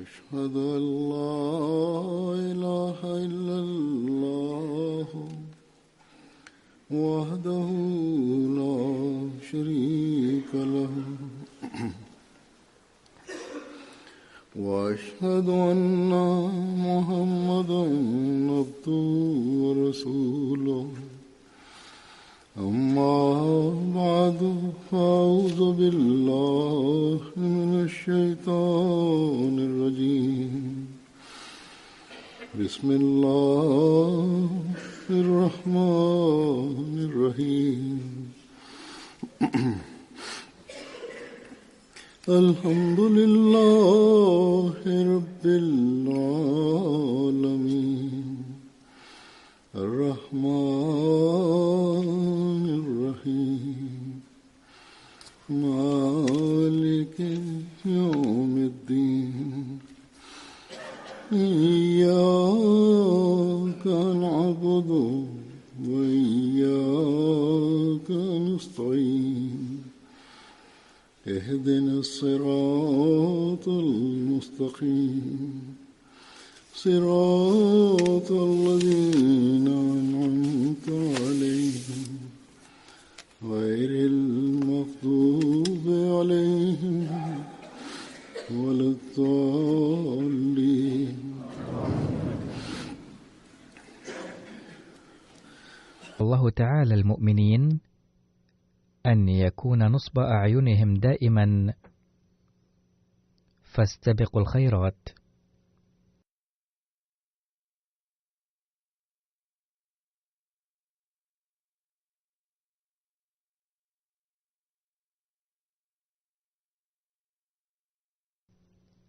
أشهد أن لا إله إلا الله وحده لا شريك له وأشهد أن محمدا عبده ورسوله أما بعد فأعوذ بالله من الشيطان الرجيم بسم الله الرحمن الرحيم الحمد لله رب العالمين الرحمن الرحيم مالك يوم الدين إياك نعبد وإياك نستعين اهدنا الصراط المستقيم صراط الذين أنعمت عليهم غير المغضوب عليهم ولا الضالين. الله تعالى المؤمنين أن يكون نصب أعينهم دائما فاستبقوا الخيرات.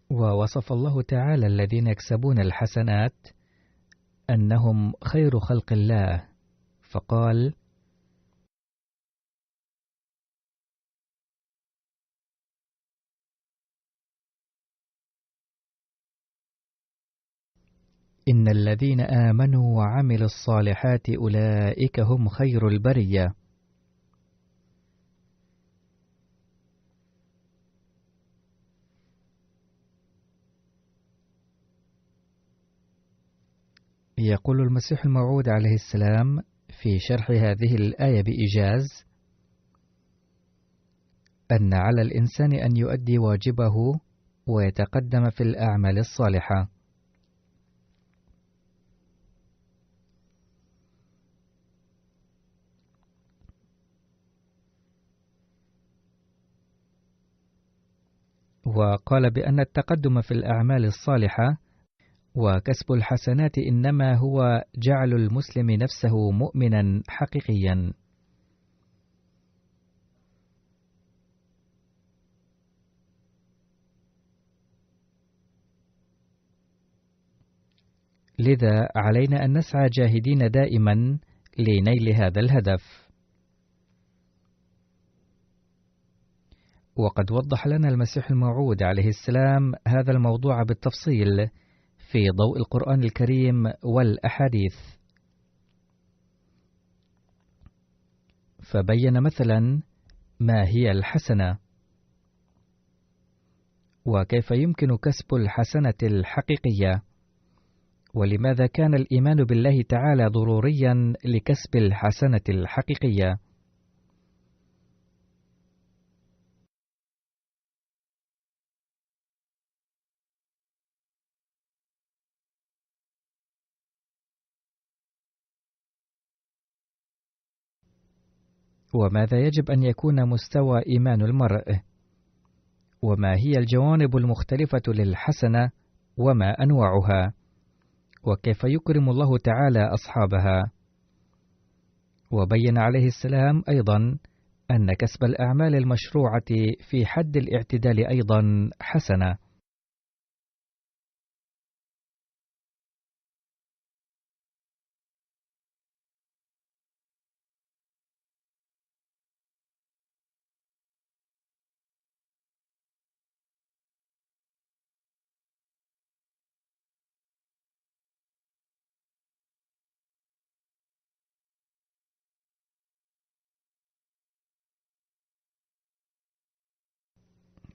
ووصف الله تعالى الذين يكسبون الحسنات أنهم خير خلق الله فقال: إن الذين آمنوا وعملوا الصالحات أولئك هم خير البرية. يقول المسيح الموعود عليه السلام في شرح هذه الآية بإيجاز أن على الإنسان أن يؤدي واجبه ويتقدم في الأعمال الصالحة. وقال بأن التقدم في الأعمال الصالحة وكسب الحسنات إنما هو جعل المسلم نفسه مؤمنا حقيقيا. لذا علينا أن نسعى جاهدين دائما لنيل هذا الهدف. وقد وضح لنا المسيح الموعود عليه السلام هذا الموضوع بالتفصيل في ضوء القرآن الكريم والأحاديث، فبين مثلا ما هي الحسنة وكيف يمكن كسب الحسنة الحقيقية، ولماذا كان الإيمان بالله تعالى ضروريا لكسب الحسنة الحقيقية. وماذا يجب أن يكون مستوى إيمان المرء، وما هي الجوانب المختلفة للحسنة وما أنواعها، وكيف يكرم الله تعالى أصحابها. وبين عليه السلام أيضا أن كسب الأعمال المشروعة في حد الاعتدال أيضا حسنة.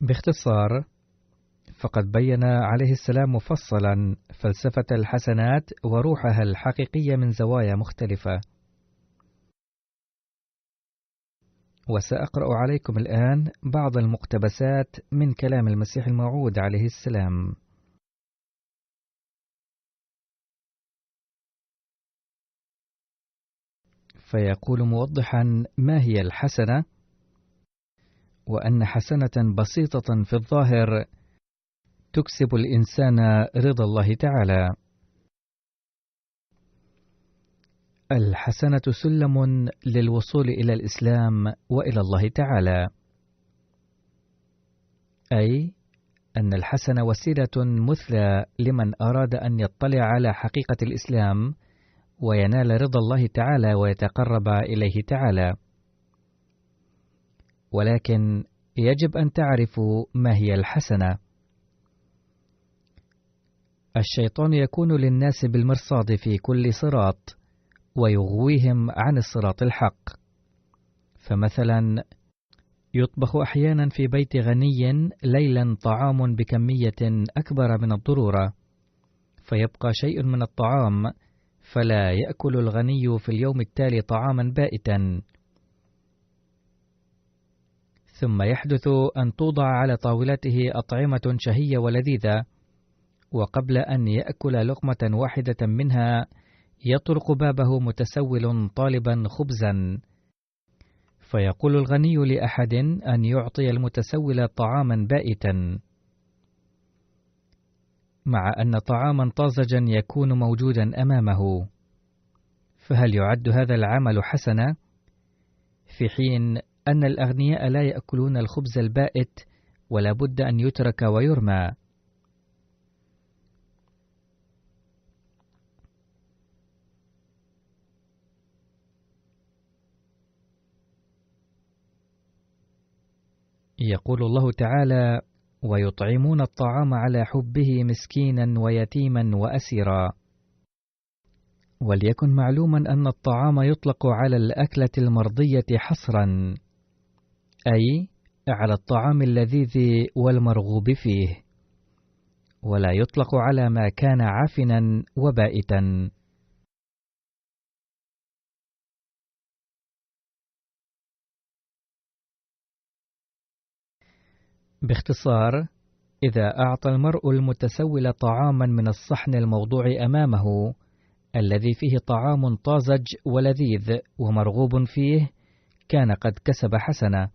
باختصار، فقد بين عليه السلام مفصلا فلسفة الحسنات وروحها الحقيقية من زوايا مختلفة. وسأقرأ عليكم الآن بعض المقتبسات من كلام المسيح الموعود عليه السلام. فيقول موضحا ما هي الحسنة، وأن حسنة بسيطة في الظاهر تكسب الإنسان رضا الله تعالى. الحسنة سلم للوصول إلى الإسلام وإلى الله تعالى، أي أن الحسنة وسيلة مثلى لمن أراد أن يطلع على حقيقة الإسلام وينال رضا الله تعالى ويتقرب إليه تعالى. ولكن يجب أن تعرفوا ما هي الحسنة. الشيطان يكون للناس بالمرصاد في كل صراط ويغويهم عن الصراط الحق. فمثلا يطبخ أحيانا في بيت غني ليلا طعام بكمية أكبر من الضرورة، فيبقى شيء من الطعام، فلا يأكل الغني في اليوم التالي طعاما بائتا. ثم يحدث أن توضع على طاولته أطعمة شهية ولذيذة، وقبل أن يأكل لقمة واحدة منها يطرق بابه متسول طالبا خبزا، فيقول الغني لأحد أن يعطي المتسول طعاما بائتا، مع أن طعاما طازجا يكون موجودا أمامه. فهل يعد هذا العمل حسنة؟ في حين أن الأغنياء لا يأكلون الخبز البائت ولا بد أن يترك ويرمى. يقول الله تعالى: ويطعمون الطعام على حبه مسكينا ويتيما وأسيرا. وليكن معلوما أن الطعام يطلق على الأكلة المرضية حصرا، أي على الطعام اللذيذ والمرغوب فيه، ولا يطلق على ما كان عفنا وبائتا. باختصار، إذا أعطى المرء المتسول طعاما من الصحن الموضوع أمامه الذي فيه طعام طازج ولذيذ ومرغوب فيه، كان قد كسب حسنة.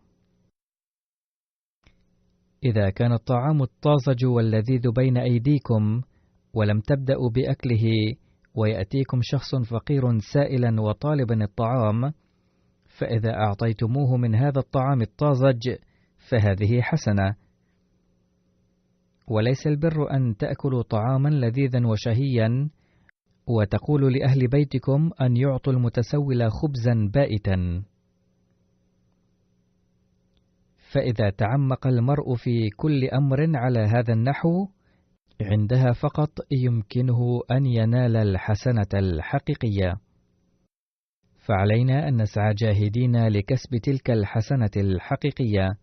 إذا كان الطعام الطازج واللذيذ بين أيديكم ولم تبدأوا بأكله، ويأتيكم شخص فقير سائلا وطالبا الطعام، فإذا أعطيتموه من هذا الطعام الطازج فهذه حسنة. وليس البر أن تأكلوا طعاما لذيذا وشهيا وتقول لأهل بيتكم أن يعطوا المتسول خبزا بائتا. فإذا تعمق المرء في كل أمر على هذا النحو، عندها فقط يمكنه أن ينال الحسنة الحقيقية. فعلينا أن نسعى جاهدين لكسب تلك الحسنة الحقيقية،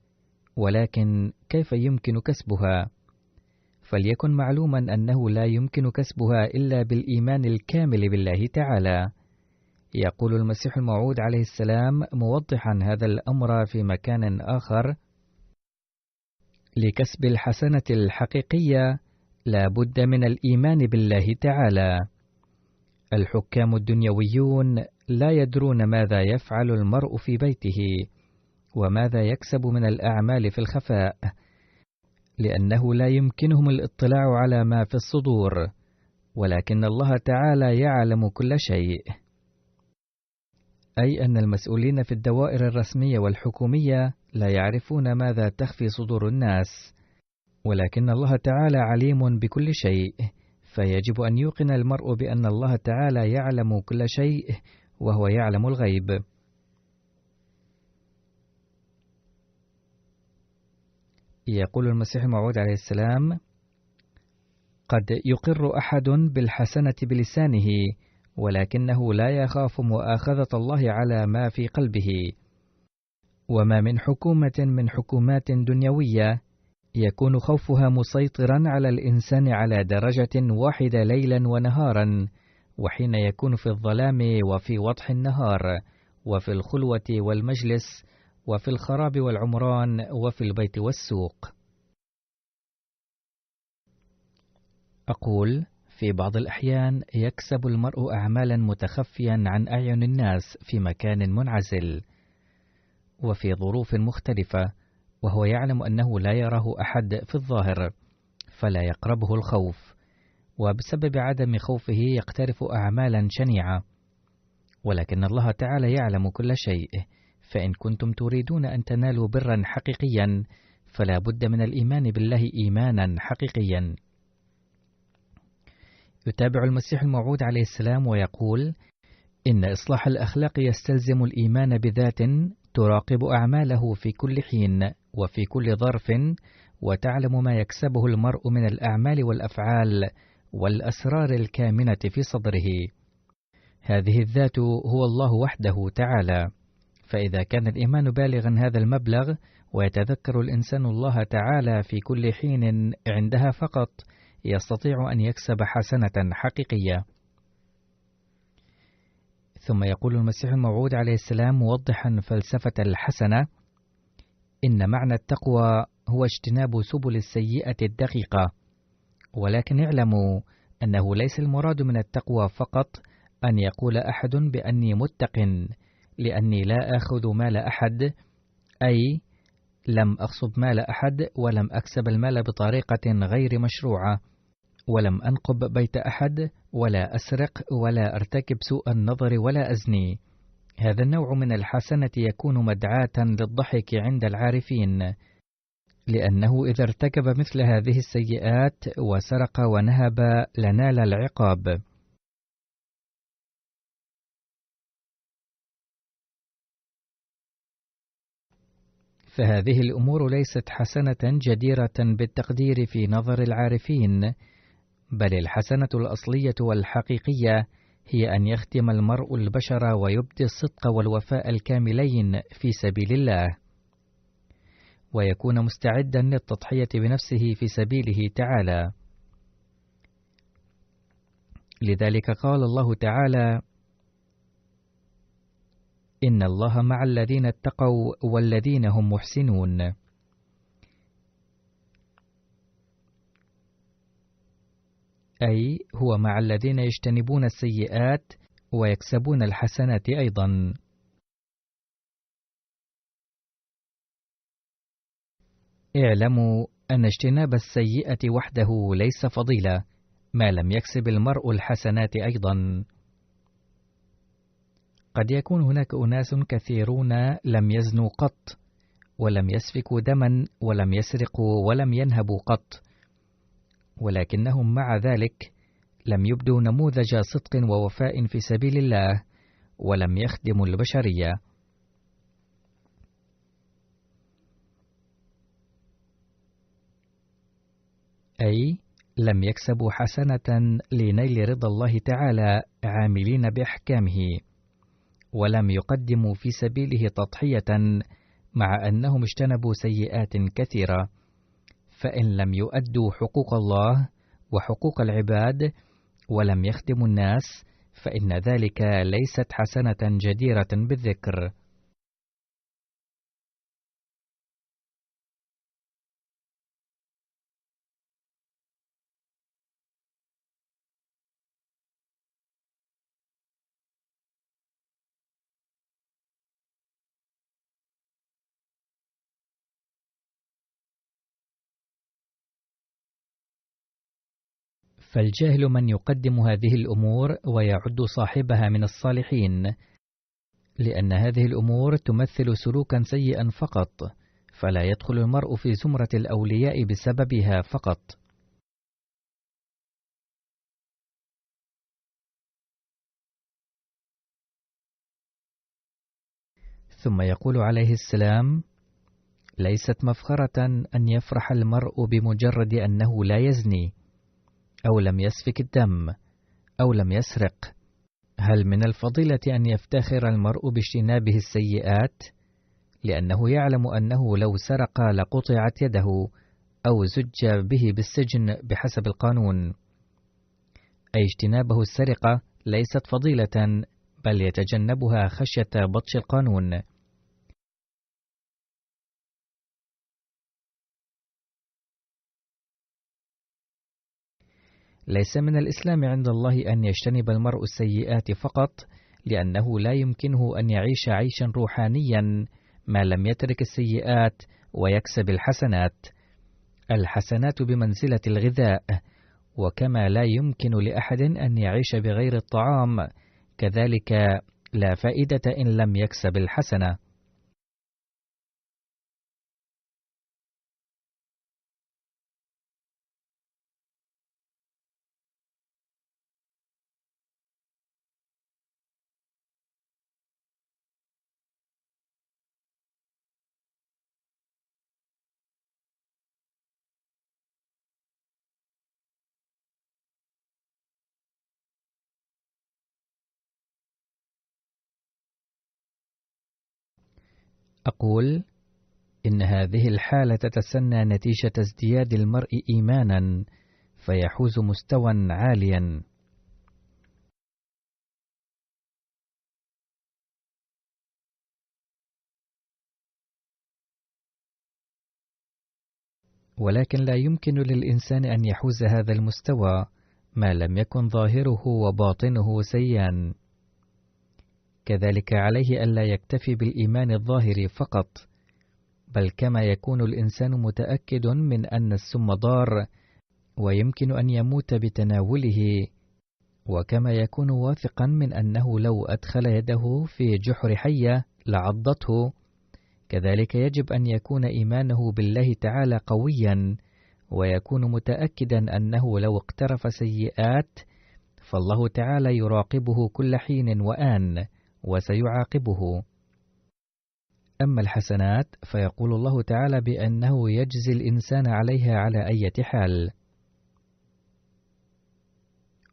ولكن كيف يمكن كسبها؟ فليكن معلوما أنه لا يمكن كسبها إلا بالإيمان الكامل بالله تعالى. يقول المسيح الموعود عليه السلام موضحا هذا الأمر في مكان آخر: لكسب الحسنة الحقيقية لا بد من الإيمان بالله تعالى. الحكام الدنيويون لا يدرون ماذا يفعل المرء في بيته وماذا يكسب من الأعمال في الخفاء، لأنه لا يمكنهم الاطلاع على ما في الصدور، ولكن الله تعالى يعلم كل شيء. أي أن المسؤولين في الدوائر الرسمية والحكومية لا يعرفون ماذا تخفي صدور الناس، ولكن الله تعالى عليم بكل شيء، فيجب أن يوقن المرء بأن الله تعالى يعلم كل شيء وهو يعلم الغيب. يقول المسيح الموعود عليه السلام: قد يقر أحد بالحسنة بلسانه، ولكنه لا يخاف مؤاخذة الله على ما في قلبه. وما من حكومة من حكومات دنيوية يكون خوفها مسيطرا على الإنسان على درجة واحدة ليلا ونهارا، وحين يكون في الظلام وفي وضح النهار، وفي الخلوة والمجلس، وفي الخراب والعمران، وفي البيت والسوق. أقول: في بعض الأحيان يكسب المرء أعمالا متخفيا عن أعين الناس في مكان منعزل وفي ظروف مختلفة، وهو يعلم أنه لا يراه أحد في الظاهر، فلا يقربه الخوف، وبسبب عدم خوفه يقترف أعمالا شنيعة. ولكن الله تعالى يعلم كل شيء، فإن كنتم تريدون أن تنالوا برا حقيقيا فلا بد من الإيمان بالله إيمانا حقيقيا. يتابع المسيح الموعود عليه السلام ويقول: إن إصلاح الأخلاق يستلزم الإيمان بذات تراقب أعماله في كل حين وفي كل ظرف، وتعلم ما يكسبه المرء من الأعمال والأفعال والأسرار الكامنة في صدره. هذه الذات هو الله وحده تعالى. فإذا كان الإيمان بالغا هذا المبلغ، ويتذكر الإنسان الله تعالى في كل حين عندها فقط، يستطيع أن يكسب حسنة حقيقية. ثم يقول المسيح الموعود عليه السلام موضحا فلسفة الحسنة: إن معنى التقوى هو اجتناب سبل السيئة الدقيقة، ولكن اعلموا أنه ليس المراد من التقوى فقط أن يقول أحد بأني متق لأني لا آخذ مال أحد، أي لم أغصب مال أحد، ولم أكسب المال بطريقة غير مشروعة، ولم أنقب بيت أحد، ولا أسرق، ولا أرتكب سوء النظر، ولا أزني. هذا النوع من الحسنة يكون مدعاة للضحك عند العارفين، لأنه إذا ارتكب مثل هذه السيئات وسرق ونهب لنال العقاب. فهذه الأمور ليست حسنة جديرة بالتقدير في نظر العارفين، بل الحسنة الأصلية والحقيقية هي أن يختم المرء البشر ويبدي الصدق والوفاء الكاملين في سبيل الله، ويكون مستعدا للتضحية بنفسه في سبيله تعالى. لذلك قال الله تعالى: إن الله مع الذين اتقوا والذين هم محسنون. أي هو مع الذين يجتنبون السيئات ويكسبون الحسنات أيضا. اعلموا أن اجتناب السيئة وحده ليس فضيلة ما لم يكسب المرء الحسنات أيضا. قد يكون هناك أناس كثيرون لم يزنوا قط، ولم يسفكوا دما، ولم يسرقوا، ولم ينهبوا قط، ولكنهم مع ذلك لم يبدوا نموذج صدق ووفاء في سبيل الله، ولم يخدموا البشرية. أي لم يكسبوا حسنة لنيل رضا الله تعالى عاملين بأحكامه، ولم يقدموا في سبيله تضحية مع أنهم اجتنبوا سيئات كثيرة. فإن لم يؤدوا حقوق الله وحقوق العباد ولم يخدموا الناس، فإن ذلك ليست حسنة جديرة بالذكر. فالجاهل من يقدم هذه الأمور ويعد صاحبها من الصالحين، لأن هذه الأمور تمثل سلوكا سيئا فقط، فلا يدخل المرء في زمرة الأولياء بسببها فقط. ثم يقول عليه السلام: ليست مفخرة أن يفرح المرء بمجرد أنه لا يزني، أو لم يسفك الدم، أو لم يسرق. هل من الفضيلة أن يفتخر المرء باجتنابه السيئات؟ لأنه يعلم أنه لو سرق لقطعت يده، أو زج به بالسجن بحسب القانون. أي اجتنابه السرقة ليست فضيلة، بل يتجنبها خشية بطش القانون. ليس من الإسلام عند الله أن يجتنب المرء السيئات فقط، لأنه لا يمكنه أن يعيش عيشا روحانيا ما لم يترك السيئات ويكسب الحسنات. الحسنات بمنزلة الغذاء، وكما لا يمكن لأحد أن يعيش بغير الطعام، كذلك لا فائدة إن لم يكسب الحسنة. أقول إن هذه الحالة تتسنى نتيجة ازدياد المرء إيمانا، فيحوز مستوى عاليا. ولكن لا يمكن للإنسان أن يحوز هذا المستوى ما لم يكن ظاهره وباطنه سيئا. كذلك عليه ألا يكتفي بالإيمان الظاهر فقط، بل كما يكون الإنسان متأكد من أن السم ضار ويمكن أن يموت بتناوله، وكما يكون واثقا من أنه لو أدخل يده في جحر حية لعضته، كذلك يجب أن يكون إيمانه بالله تعالى قويا، ويكون متأكدا أنه لو اقترف سيئات فالله تعالى يراقبه كل حين وآن وسيعاقبه. أما الحسنات فيقول الله تعالى بأنه يجزي الإنسان عليها على أي حال،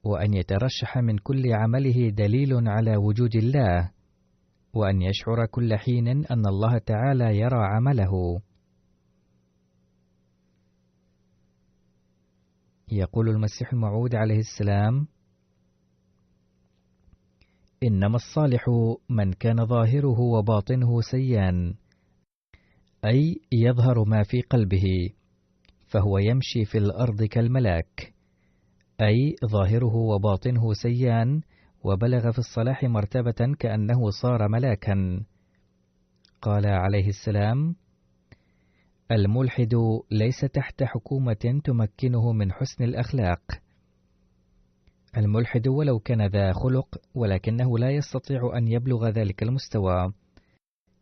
وأن يترشح من كل عمله دليل على وجود الله، وأن يشعر كل حين أن الله تعالى يرى عمله. يقول المسيح الموعود عليه السلام: إنما الصالح من كان ظاهره وباطنه سيئان، أي يظهر ما في قلبه، فهو يمشي في الأرض كالملاك، أي ظاهره وباطنه سيئان، وبلغ في الصلاح مرتبة كأنه صار ملاكا. قال عليه السلام: الملحد ليس تحت حكومة تمكنه من حسن الأخلاق. الملحد ولو كان ذا خلق ولكنه لا يستطيع أن يبلغ ذلك المستوى،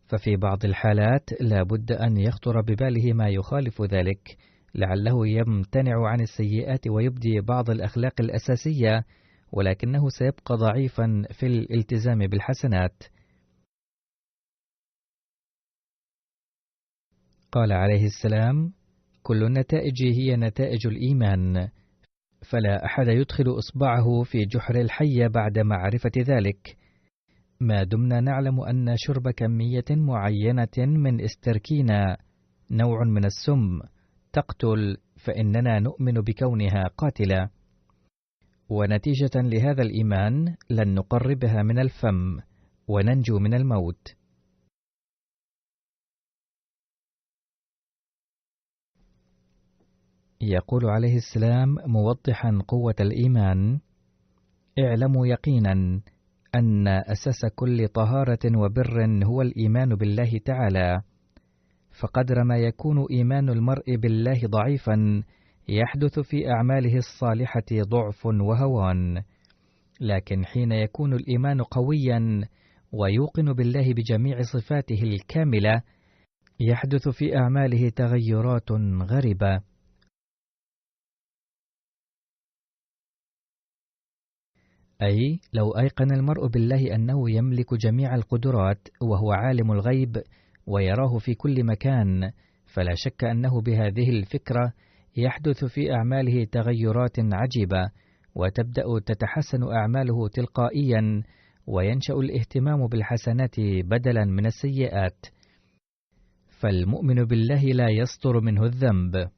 ففي بعض الحالات لا بد أن يخطر بباله ما يخالف ذلك، لعله يمتنع عن السيئات ويبدي بعض الأخلاق الأساسية، ولكنه سيبقى ضعيفا في الالتزام بالحسنات. قال عليه السلام: كل النتائج هي نتائج الإيمان، فلا أحد يدخل إصبعه في جحر الحية بعد معرفة ذلك. ما دمنا نعلم أن شرب كمية معينة من استركينا نوع من السم تقتل، فإننا نؤمن بكونها قاتلة، ونتيجة لهذا الإيمان لن نقربها من الفم وننجو من الموت. يقول عليه السلام موضحا قوة الإيمان: اعلموا يقينا أن أساس كل طهارة وبر هو الإيمان بالله تعالى، فقدر ما يكون إيمان المرء بالله ضعيفا يحدث في أعماله الصالحة ضعف وهوان، لكن حين يكون الإيمان قويا ويوقن بالله بجميع صفاته الكاملة يحدث في أعماله تغيرات غريبة. أي لو أيقن المرء بالله أنه يملك جميع القدرات وهو عالم الغيب ويراه في كل مكان، فلا شك أنه بهذه الفكرة يحدث في أعماله تغيرات عجيبة، وتبدأ تتحسن أعماله تلقائيا، وينشأ الاهتمام بالحسنات بدلا من السيئات، فالمؤمن بالله لا يصدر منه الذنب.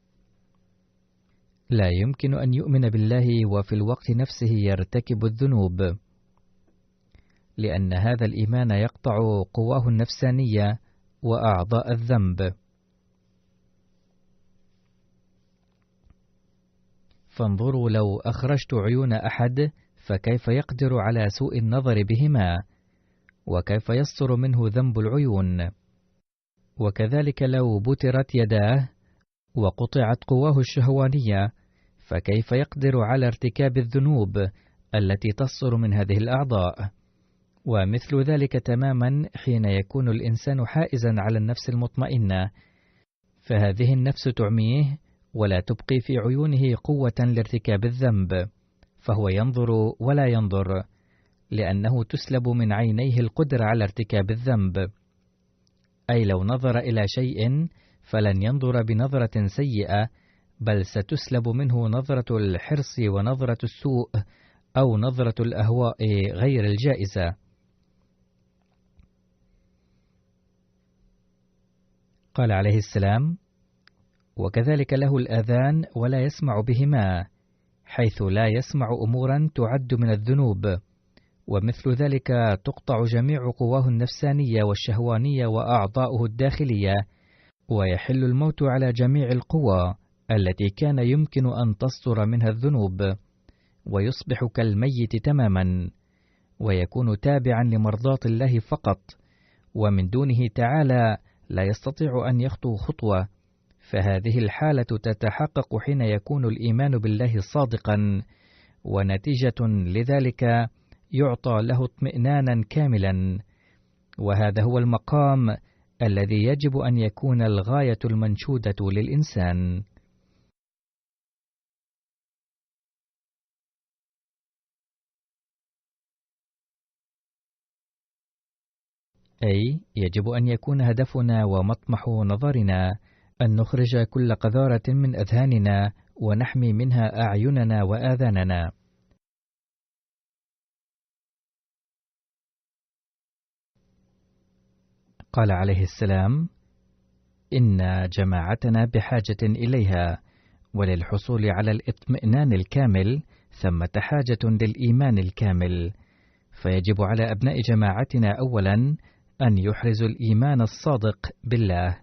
لا يمكن أن يؤمن بالله وفي الوقت نفسه يرتكب الذنوب، لأن هذا الإيمان يقطع قواه النفسانية وأعضاء الذنب. فانظروا، لو أخرجت عيون أحد فكيف يقدر على سوء النظر بهما، وكيف يصدر منه ذنب العيون؟ وكذلك لو بترت يداه وقطعت قواه الشهوانية فكيف يقدر على ارتكاب الذنوب التي تصدر من هذه الأعضاء؟ ومثل ذلك تماما حين يكون الإنسان حائزا على النفس المطمئنة، فهذه النفس تعميه ولا تبقي في عيونه قوة لارتكاب الذنب، فهو ينظر ولا ينظر، لأنه تسلب من عينيه القدرة على ارتكاب الذنب. أي لو نظر إلى شيء فلن ينظر بنظرة سيئة، بل ستسلب منه نظرة الحرص ونظرة السوء أو نظرة الأهواء غير الجائزة. قال عليه السلام: وكذلك له الآذان ولا يسمع بهما، حيث لا يسمع أمورا تعد من الذنوب، ومثل ذلك تقطع جميع قواه النفسانية والشهوانية وأعضاؤه الداخلية، ويحل الموت على جميع القوى التي كان يمكن أن تصدر منها الذنوب، ويصبح كالميت تماما، ويكون تابعا لمرضاة الله فقط، ومن دونه تعالى لا يستطيع أن يخطو خطوة. فهذه الحالة تتحقق حين يكون الإيمان بالله صادقا، ونتيجة لذلك يعطى له اطمئنانا كاملا، وهذا هو المقام الذي يجب أن يكون الغاية المنشودة للإنسان. أي يجب أن يكون هدفنا ومطمح نظرنا أن نخرج كل قذارة من أذهاننا ونحمي منها أعيننا وآذاننا. قال عليه السلام: إن جماعتنا بحاجة إليها، وللحصول على الإطمئنان الكامل ثمة حاجة للإيمان الكامل، فيجب على أبناء جماعتنا أولا أن يحرزوا الإيمان الصادق بالله.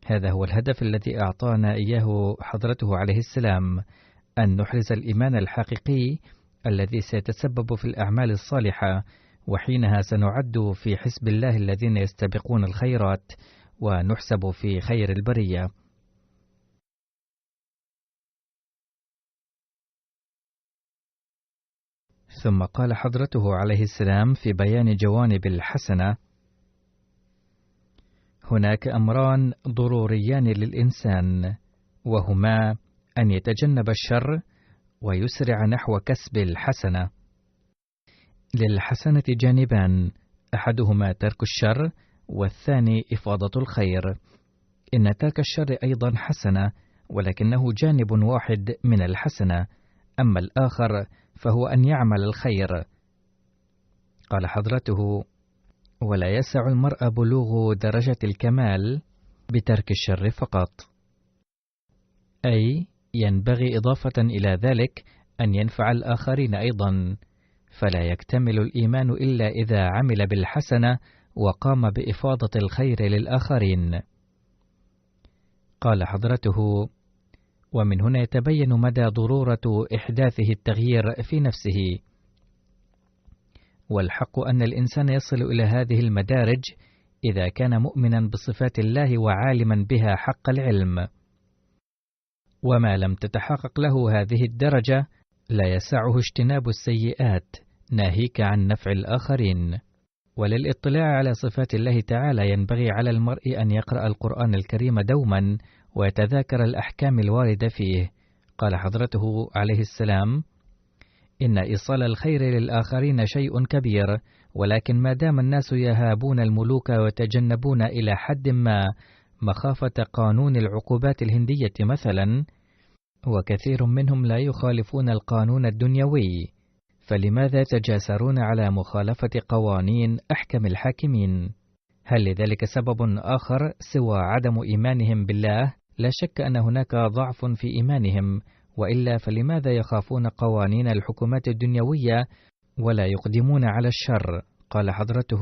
هذا هو الهدف الذي أعطانا إياه حضرته عليه السلام، أن نحرز الإيمان الحقيقي الذي سيتسبب في الأعمال الصالحة، وحينها سنعد في حزب الله الذين يستبقون الخيرات، ونحسب في خير البرية. ثم قال حضرته عليه السلام في بيان جوانب الحسنة: هناك أمران ضروريان للإنسان، وهما أن يتجنب الشر ويسرع نحو كسب الحسنة. للحسنة جانبان، أحدهما ترك الشر، والثاني إفاضة الخير. إن ترك الشر أيضا حسنة، ولكنه جانب واحد من الحسنة، أما الآخر فهو أن يعمل الخير. قال حضرته: ولا يسع المرء بلوغ درجة الكمال بترك الشر فقط، أي ينبغي إضافة إلى ذلك أن ينفع الآخرين أيضا، فلا يكتمل الإيمان إلا إذا عمل بالحسنة وقام بإفاضة الخير للآخرين. قال حضرته: ومن هنا يتبين مدى ضرورة إحداثه التغيير في نفسه. والحق أن الإنسان يصل إلى هذه المدارج إذا كان مؤمنا بصفات الله وعالما بها حق العلم، وما لم تتحقق له هذه الدرجة لا يسعه اجتناب السيئات ناهيك عن نفع الآخرين. وللاطلاع على صفات الله تعالى ينبغي على المرء أن يقرأ القرآن الكريم دوما ويتذاكر الأحكام الواردة فيه. قال حضرته عليه السلام: إن إيصال الخير للآخرين شيء كبير، ولكن ما دام الناس يهابون الملوك ويتجنبون إلى حد ما مخافة قانون العقوبات الهندية مثلا، وكثير منهم لا يخالفون القانون الدنيوي، فلماذا يتجاسرون على مخالفة قوانين أحكم الحاكمين؟ هل لذلك سبب آخر سوى عدم إيمانهم بالله لا شك أن هناك ضعف في إيمانهم، وإلا فلماذا يخافون قوانين الحكومات الدنيوية ولا يقدمون على الشر؟ قال حضرته: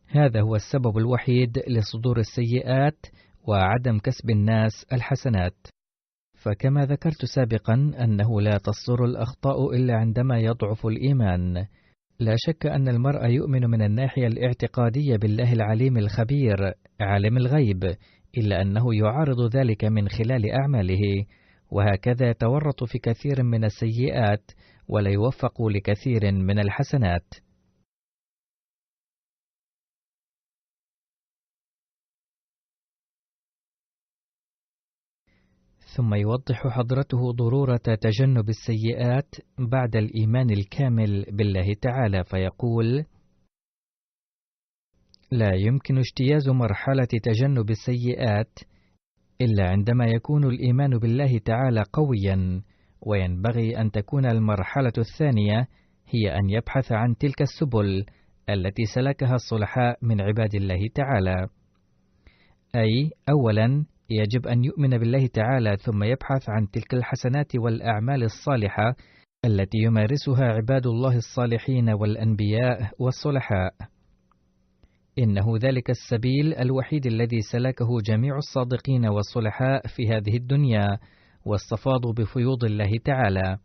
هذا هو السبب الوحيد لصدور السيئات وعدم كسب الناس الحسنات. فكما ذكرت سابقا أنه لا تصدر الأخطاء إلا عندما يضعف الإيمان. لا شك أن المرء يؤمن من الناحية الاعتقادية بالله العليم الخبير عالم الغيب، إلا أنه يعارض ذلك من خلال أعماله، وهكذا يتورط في كثير من السيئات ولا يوفق لكثير من الحسنات. ثم يوضح حضرته ضرورة تجنب السيئات بعد الإيمان الكامل بالله تعالى، فيقول: لا يمكن اجتياز مرحلة تجنب السيئات إلا عندما يكون الإيمان بالله تعالى قويا، وينبغي أن تكون المرحلة الثانية هي أن يبحث عن تلك السبل التي سلكها الصلحاء من عباد الله تعالى. أي أولا يجب أن يؤمن بالله تعالى، ثم يبحث عن تلك الحسنات والأعمال الصالحة التي يمارسها عباد الله الصالحين والأنبياء والصلحاء. إنه ذلك السبيل الوحيد الذي سلكه جميع الصادقين والصلحاء في هذه الدنيا، واستفاضوا بفيوض الله تعالى.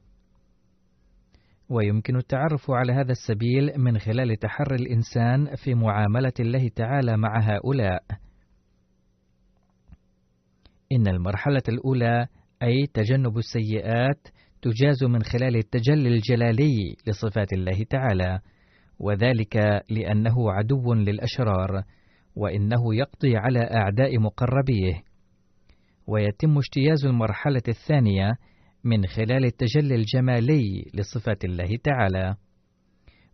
ويمكن التعرف على هذا السبيل من خلال تحري الإنسان في معاملة الله تعالى مع هؤلاء. إن المرحلة الأولى أي تجنب السيئات تجاز من خلال التجلي الجلالي لصفات الله تعالى، وذلك لأنه عدو للأشرار، وإنه يقضي على أعداء مقربيه. ويتم اجتياز المرحلة الثانية من خلال التجلي الجمالي لصفات الله تعالى،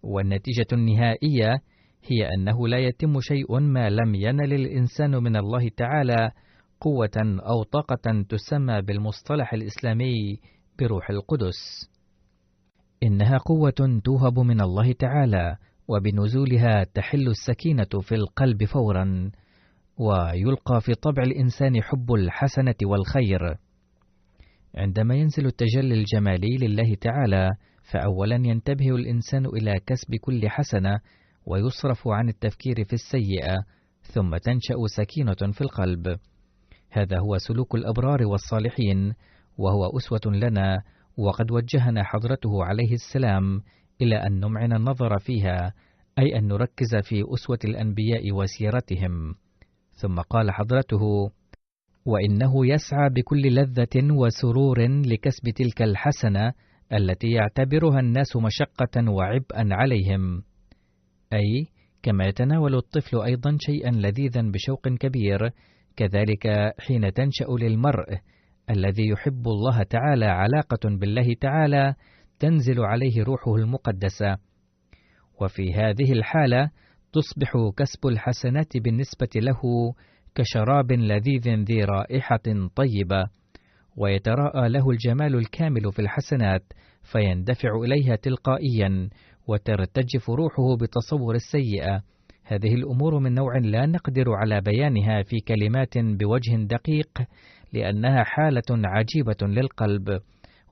والنتيجة النهائية هي أنه لا يتم شيء ما لم ينل الإنسان من الله تعالى قوة أو طاقة تسمى بالمصطلح الإسلامي بروح القدس. إنها قوة توهب من الله تعالى، وبنزولها تحل السكينة في القلب فورا، ويلقى في طبع الإنسان حب الحسنة والخير. عندما ينزل التجلي الجمالي لله تعالى، فأولا ينتبه الإنسان إلى كسب كل حسنة، ويصرف عن التفكير في السيئة، ثم تنشأ سكينة في القلب. هذا هو سلوك الأبرار والصالحين، وهو أسوة لنا، وقد وجهنا حضرته عليه السلام إلى أن نمعن النظر فيها، أي أن نركز في أسوة الأنبياء وسيرتهم. ثم قال حضرته: وإنه يسعى بكل لذة وسرور لكسب تلك الحسنة التي يعتبرها الناس مشقة وعبئا عليهم. أي كما يتناول الطفل أيضا شيئا لذيذا بشوق كبير، كذلك حين تنشأ للمرء الذي يحب الله تعالى علاقة بالله تعالى تنزل عليه روحه المقدسة، وفي هذه الحالة تصبح كسب الحسنات بالنسبة له كشراب لذيذ ذي رائحة طيبة، ويتراءى له الجمال الكامل في الحسنات، فيندفع إليها تلقائيا، وترتجف روحه بتصور السيئة. هذه الأمور من نوع لا نقدر على بيانها في كلمات بوجه دقيق، لأنها حالة عجيبة للقلب،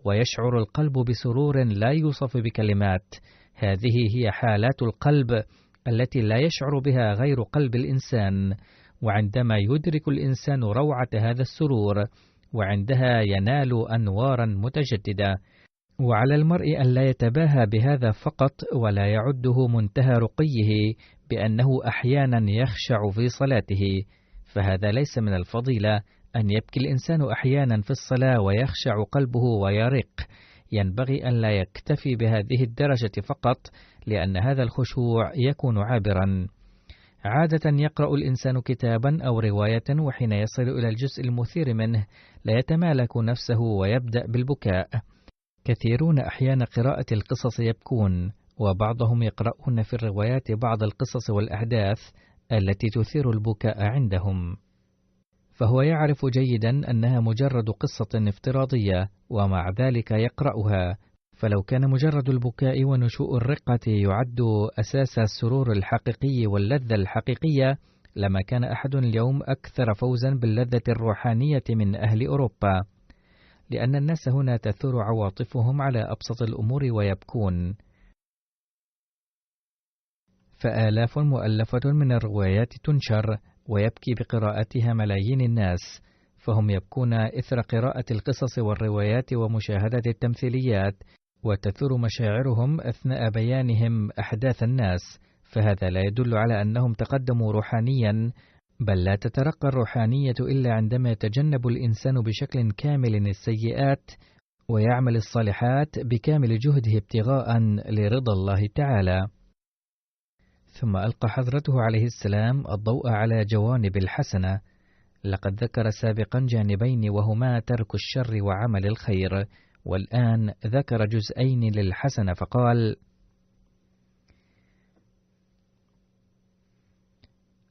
ويشعر القلب بسرور لا يوصف بكلمات. هذه هي حالات القلب التي لا يشعر بها غير قلب الإنسان، وعندما يدرك الإنسان روعة هذا السرور، وعندها ينال أنوارا متجددة. وعلى المرء أن لا يتباهى بهذا فقط، ولا يعده منتهى رقيه بأنه أحيانا يخشع في صلاته، فهذا ليس من الفضيلة أن يبكي الإنسان أحيانا في الصلاة ويخشع قلبه ويرق. ينبغي أن لا يكتفي بهذه الدرجة فقط، لأن هذا الخشوع يكون عابرا. عادة يقرأ الإنسان كتابا أو رواية، وحين يصل إلى الجزء المثير منه لا يتمالك نفسه ويبدأ بالبكاء. كثيرون أحيان قراءة القصص يبكون، وبعضهم يقرؤون في الروايات بعض القصص والأحداث التي تثير البكاء عندهم، فهو يعرف جيدا أنها مجرد قصة افتراضية، ومع ذلك يقرأها. فلو كان مجرد البكاء ونشوء الرقة يعد أساس السرور الحقيقي واللذة الحقيقية، لما كان أحد اليوم أكثر فوزا باللذة الروحانية من أهل أوروبا، لأن الناس هنا تثور عواطفهم على أبسط الأمور ويبكون. فآلاف مؤلفة من الروايات تنشر ويبكي بقراءتها ملايين الناس، فهم يبكون إثر قراءة القصص والروايات ومشاهدة التمثيليات، وتثور مشاعرهم أثناء بيانهم أحداث الناس، فهذا لا يدل على أنهم تقدموا روحانيا، بل لا تترقى الروحانية إلا عندما يتجنب الإنسان بشكل كامل السيئات ويعمل الصالحات بكامل جهده ابتغاء لرضا الله تعالى. ثم ألقى حضرته عليه السلام الضوء على جوانب الحسنة. لقد ذكر سابقا جانبين وهما ترك الشر وعمل الخير، والآن ذكر جزئين للحسنة فقال: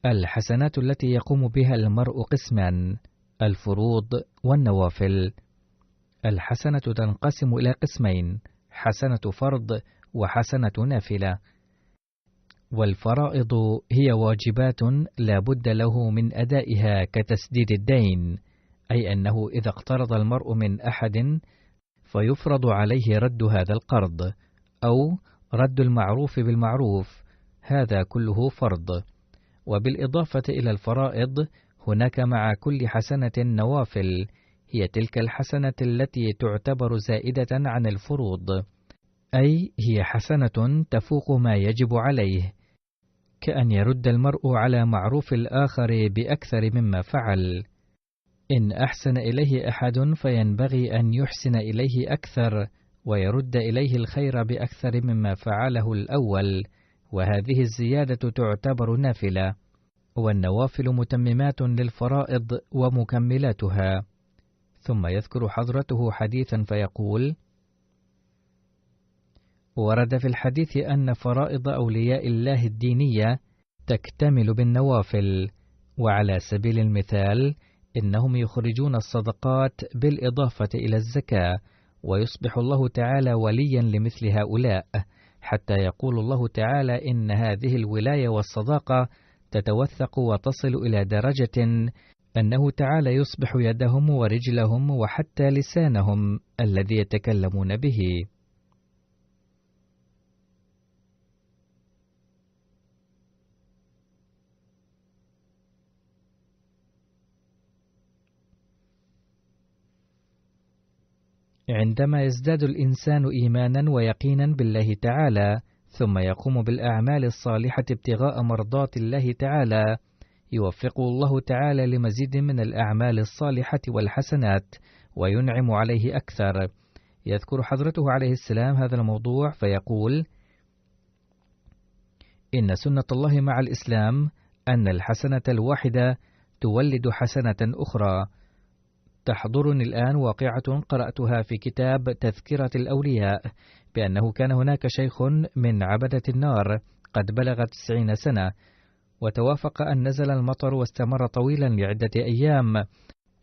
الحسنات التي يقوم بها المرء قسمان: الفروض والنوافل. الحسنة تنقسم إلى قسمين: حسنة فرض وحسنة نافلة. والفرائض هي واجبات لا بد له من أدائها كتسديد الدين، أي أنه إذا اقترض المرء من أحد فيفرض عليه رد هذا القرض، أو رد المعروف بالمعروف، هذا كله فرض. وبالإضافة إلى الفرائض هناك مع كل حسنة نوافل، هي تلك الحسنة التي تعتبر زائدة عن الفروض، أي هي حسنة تفوق ما يجب عليه، كأن يرد المرء على معروف الآخر بأكثر مما فعل. إن أحسن إليه أحد فينبغي أن يحسن إليه أكثر ويرد إليه الخير بأكثر مما فعله الأول، وهذه الزيادة تعتبر نافلة، والنوافل متممات للفرائض ومكملاتها. ثم يذكر حضرته حديثا فيقول: ورد في الحديث أن فرائض أولياء الله الدينية تكتمل بالنوافل، وعلى سبيل المثال إنهم يخرجون الصدقات بالإضافة إلى الزكاة، ويصبح الله تعالى وليا لمثل هؤلاء، حتى يقول الله تعالى إن هذه الولاية والصداقة تتوثق وتصل إلى درجة أنه تعالى يصبح يدهم ورجلهم وحتى لسانهم الذي يتكلمون به. عندما يزداد الإنسان إيمانا ويقينا بالله تعالى، ثم يقوم بالأعمال الصالحة ابتغاء مرضات الله تعالى، يوفقه الله تعالى لمزيد من الأعمال الصالحة والحسنات وينعم عليه أكثر. يذكر حضرته عليه السلام هذا الموضوع فيقول: إن سنة الله مع الإسلام أن الحسنة الواحدة تولد حسنة أخرى. تحضرني الآن واقعة قرأتها في كتاب تذكرة الأولياء، بأنه كان هناك شيخ من عبدة النار قد بلغ 90 سنة، وتوافق أن نزل المطر واستمر طويلا لعدة أيام،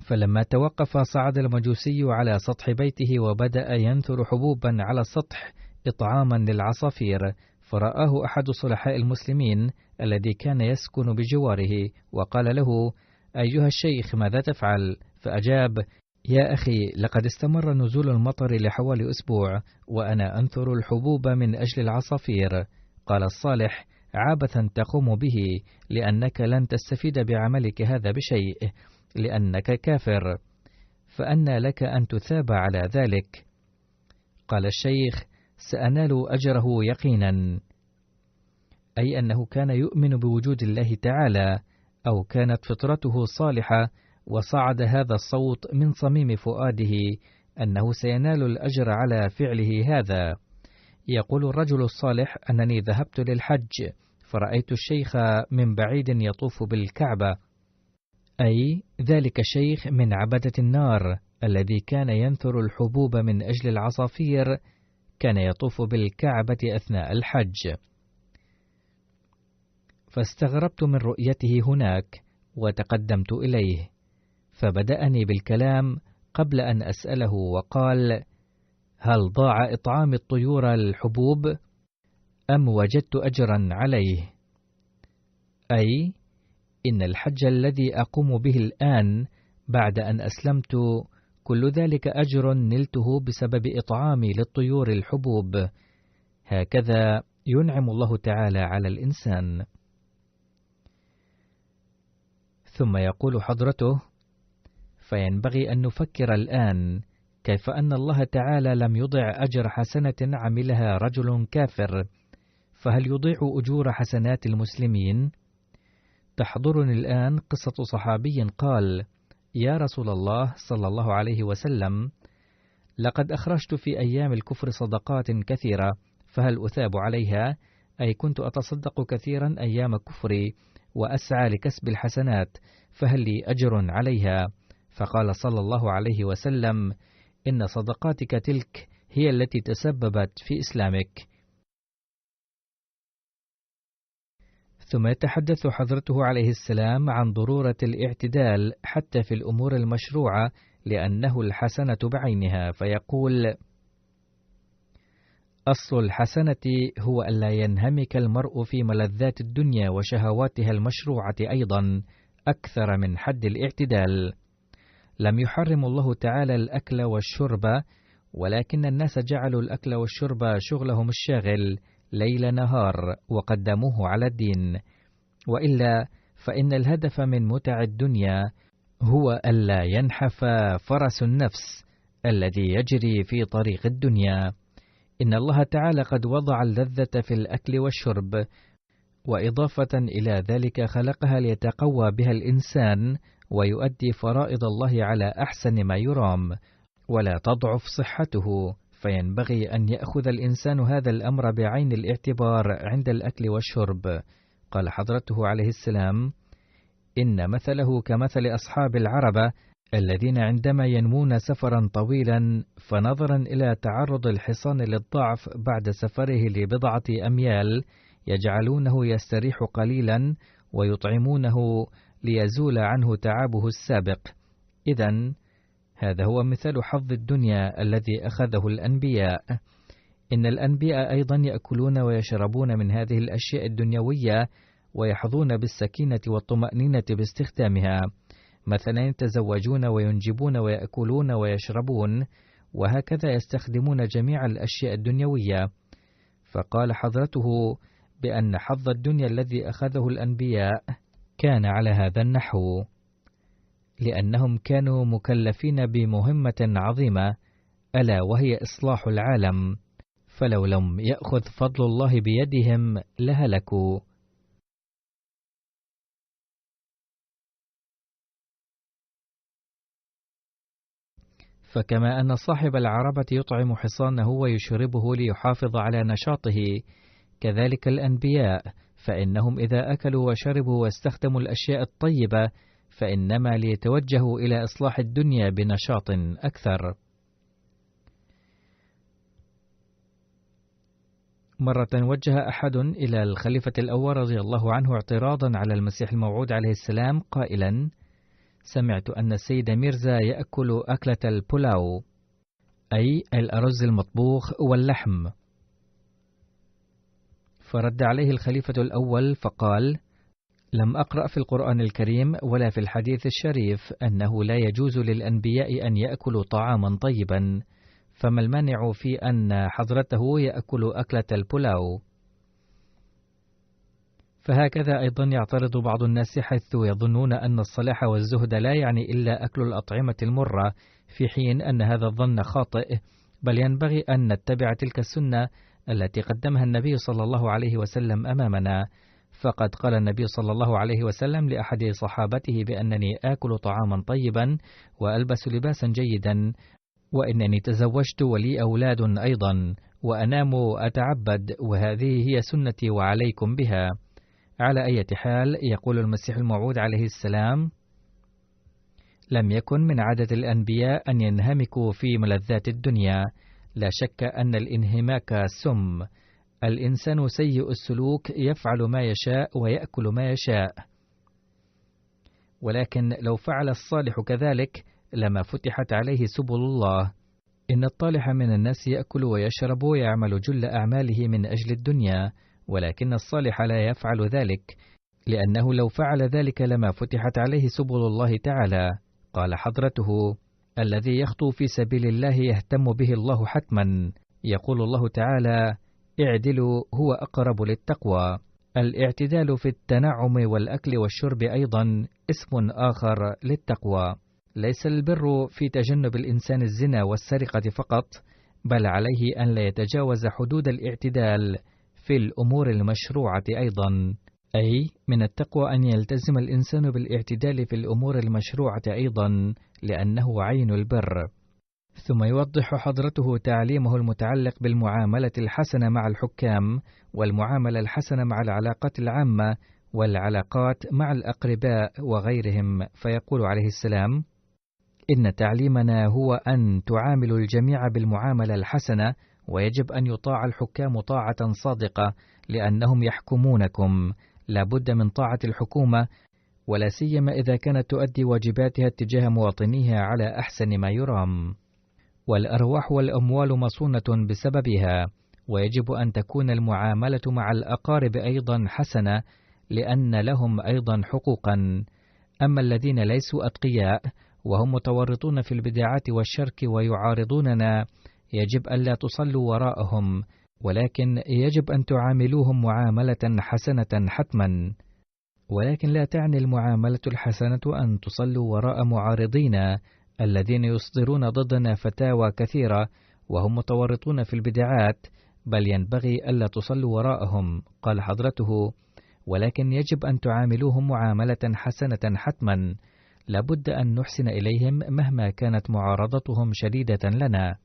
فلما توقف صعد المجوسي على سطح بيته وبدأ ينثر حبوبا على السطح إطعاما للعصافير، فرآه أحد صلحاء المسلمين الذي كان يسكن بجواره وقال له: أيها الشيخ ماذا تفعل؟ فأجاب: يا أخي لقد استمر نزول المطر لحوالي أسبوع وأنا أنثر الحبوب من أجل العصافير. قال الصالح: عبثا تقوم به، لأنك لن تستفيد بعملك هذا بشيء، لأنك كافر، فأنى لك أن تثاب على ذلك؟ قال الشيخ: سأنال أجره يقينا، أي أنه كان يؤمن بوجود الله تعالى، أو كانت فطرته صالحة، وصعد هذا الصوت من صميم فؤاده أنه سينال الأجر على فعله هذا. يقول الرجل الصالح: أنني ذهبت للحج فرأيت الشيخ من بعيد يطوف بالكعبة، أي ذلك الشيخ من عبدة النار الذي كان ينثر الحبوب من أجل العصافير كان يطوف بالكعبة أثناء الحج. فاستغربت من رؤيته هناك وتقدمت إليه، فبدأني بالكلام قبل أن أسأله وقال: هل ضاع إطعام الطيور الحبوب أم وجدت أجرا عليه؟ أي إن الحج الذي أقوم به الآن بعد أن أسلمت كل ذلك أجر نلته بسبب إطعامي للطيور الحبوب. هكذا ينعم الله تعالى على الإنسان. ثم يقول حضرته: فينبغي أن نفكر الآن كيف أن الله تعالى لم يضع أجر حسنة عملها رجل كافر، فهل يضيع أجور حسنات المسلمين؟ تحضرني الآن قصة صحابي قال: يا رسول الله صلى الله عليه وسلم، لقد أخرجت في أيام الكفر صدقات كثيرة، فهل أثاب عليها؟ أي كنت أتصدق كثيرا أيام كفري وأسعى لكسب الحسنات، فهل لي أجر عليها؟ فقال صلى الله عليه وسلم: إن صدقاتك تلك هي التي تسببت في إسلامك. ثم يتحدث حضرته عليه السلام عن ضرورة الاعتدال حتى في الأمور المشروعة لأنه الحسنة بعينها، فيقول: أصل الحسنة هو ألا ينهمك المرء في ملذات الدنيا وشهواتها المشروعة أيضا أكثر من حد الاعتدال. لم يحرم الله تعالى الأكل والشرب، ولكن الناس جعلوا الأكل والشرب شغلهم الشاغل ليل نهار وقدموه على الدين، وإلا فإن الهدف من متع الدنيا هو ألا ينحف فرس النفس الذي يجري في طريق الدنيا. إن الله تعالى قد وضع اللذة في الأكل والشرب، وإضافة إلى ذلك خلقها ليتقوى بها الإنسان ويؤدي فرائض الله على أحسن ما يرام، ولا تضعف صحته، فينبغي أن يأخذ الإنسان هذا الأمر بعين الاعتبار عند الأكل والشرب. قال حضرته عليه السلام: إن مثله كمثل أصحاب العربة الذين عندما ينمون سفرا طويلا فنظرا إلى تعرض الحصان للضعف بعد سفره لبضعة أميال يجعلونه يستريح قليلا ويطعمونه ليزول عنه تعبه السابق. إذن هذا هو مثال حظ الدنيا الذي أخذه الأنبياء. إن الأنبياء أيضا يأكلون ويشربون من هذه الأشياء الدنيوية ويحظون بالسكينة والطمأنينة باستخدامها، مثلا يتزوجون وينجبون ويأكلون ويشربون، وهكذا يستخدمون جميع الأشياء الدنيوية. فقال حضرته بأن حظ الدنيا الذي أخذه الأنبياء كان على هذا النحو، لأنهم كانوا مكلفين بمهمة عظيمة ألا وهي إصلاح العالم، فلو لم يأخذ فضل الله بيدهم لهلكوا. فكما أن صاحب العربة يطعم حصانه ويشربه ليحافظ على نشاطه، كذلك الأنبياء فإنهم إذا أكلوا وشربوا واستخدموا الأشياء الطيبة فإنما ليتوجهوا إلى إصلاح الدنيا بنشاط أكثر. مرة وجه أحد إلى الخليفة الأول رضي الله عنه اعتراضا على المسيح الموعود عليه السلام قائلا: سمعت أن السيد ميرزا يأكل أكلة البولاو، أي الأرز المطبوخ واللحم. فرد عليه الخليفة الأول فقال: لم أقرأ في القرآن الكريم ولا في الحديث الشريف أنه لا يجوز للأنبياء أن يأكلوا طعاما طيبا، فما المانع في أن حضرته يأكل أكلة البولاو؟ فهكذا أيضا يعترض بعض الناس حيث يظنون أن الصلاح والزهد لا يعني إلا أكل الأطعمة المرة، في حين أن هذا الظن خاطئ، بل ينبغي أن نتبع تلك السنة التي قدمها النبي صلى الله عليه وسلم أمامنا. فقد قال النبي صلى الله عليه وسلم لأحد صحابته بأنني آكل طعاما طيبا وألبس لباسا جيدا، وإنني تزوجت ولي أولاد أيضا، وأنام وأتعبد، وهذه هي سنتي وعليكم بها. على أي حال، يقول المسيح الموعود عليه السلام: لم يكن من عادة الأنبياء أن ينهمكوا في ملذات الدنيا. لا شك أن الانهماك سم. الإنسان سيء السلوك يفعل ما يشاء ويأكل ما يشاء، ولكن لو فعل الصالح كذلك لما فتحت عليه سبل الله. إن الطالح من الناس يأكل ويشرب ويعمل جل أعماله من أجل الدنيا، ولكن الصالح لا يفعل ذلك، لأنه لو فعل ذلك لما فتحت عليه سبل الله تعالى. قال حضرته: الذي يخطو في سبيل الله يهتم به الله حتما. يقول الله تعالى: اعدلوا هو أقرب للتقوى. الاعتدال في التنعم والأكل والشرب أيضا اسم آخر للتقوى. ليس البر في تجنب الإنسان الزنا والسرقة فقط، بل عليه أن لا يتجاوز حدود الاعتدال في الأمور المشروعة أيضا. أي من التقوى أن يلتزم الإنسان بالاعتدال في الأمور المشروعة أيضا، لأنه عين البر. ثم يوضح حضرته تعليمه المتعلق بالمعاملة الحسنة مع الحكام، والمعاملة الحسنة مع العلاقات العامة، والعلاقات مع الأقرباء وغيرهم، فيقول عليه السلام: إن تعليمنا هو أن تعاملوا الجميع بالمعاملة الحسنة، ويجب أن يطاع الحكام طاعة صادقة، لأنهم يحكمونكم. لا بد من طاعة الحكومة، ولا سيما إذا كانت تؤدي واجباتها اتجاه مواطنيها على أحسن ما يرام. والأرواح والأموال مصونة بسببها، ويجب أن تكون المعاملة مع الأقارب أيضا حسنة، لأن لهم أيضا حقوقا. أما الذين ليسوا أتقياء وهم متورطون في البدعات والشرك ويعارضوننا، يجب ألا تصلوا وراءهم، ولكن يجب أن تعاملوهم معاملة حسنة حتما. ولكن لا تعني المعاملة الحسنة أن تصلوا وراء معارضين الذين يصدرون ضدنا فتاوى كثيرة وهم متورطون في البدعات، بل ينبغي ألا تصلوا وراءهم. قال حضرته: ولكن يجب أن تعاملوهم معاملة حسنة حتما. لابد أن نحسن إليهم مهما كانت معارضتهم شديدة لنا.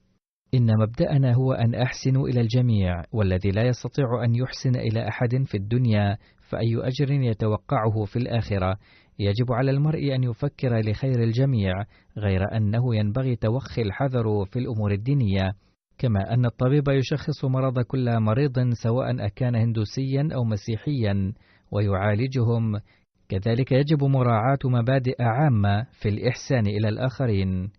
إن مبدأنا هو أن أحسنوا إلى الجميع، والذي لا يستطيع أن يحسن إلى أحد في الدنيا فأي أجر يتوقعه في الآخرة. يجب على المرء أن يفكر لخير الجميع، غير أنه ينبغي توخي الحذر في الأمور الدينية. كما أن الطبيب يشخص مرض كل مريض سواء أكان هندوسيا أو مسيحيا ويعالجهم، كذلك يجب مراعاة مبادئ عامة في الإحسان إلى الآخرين.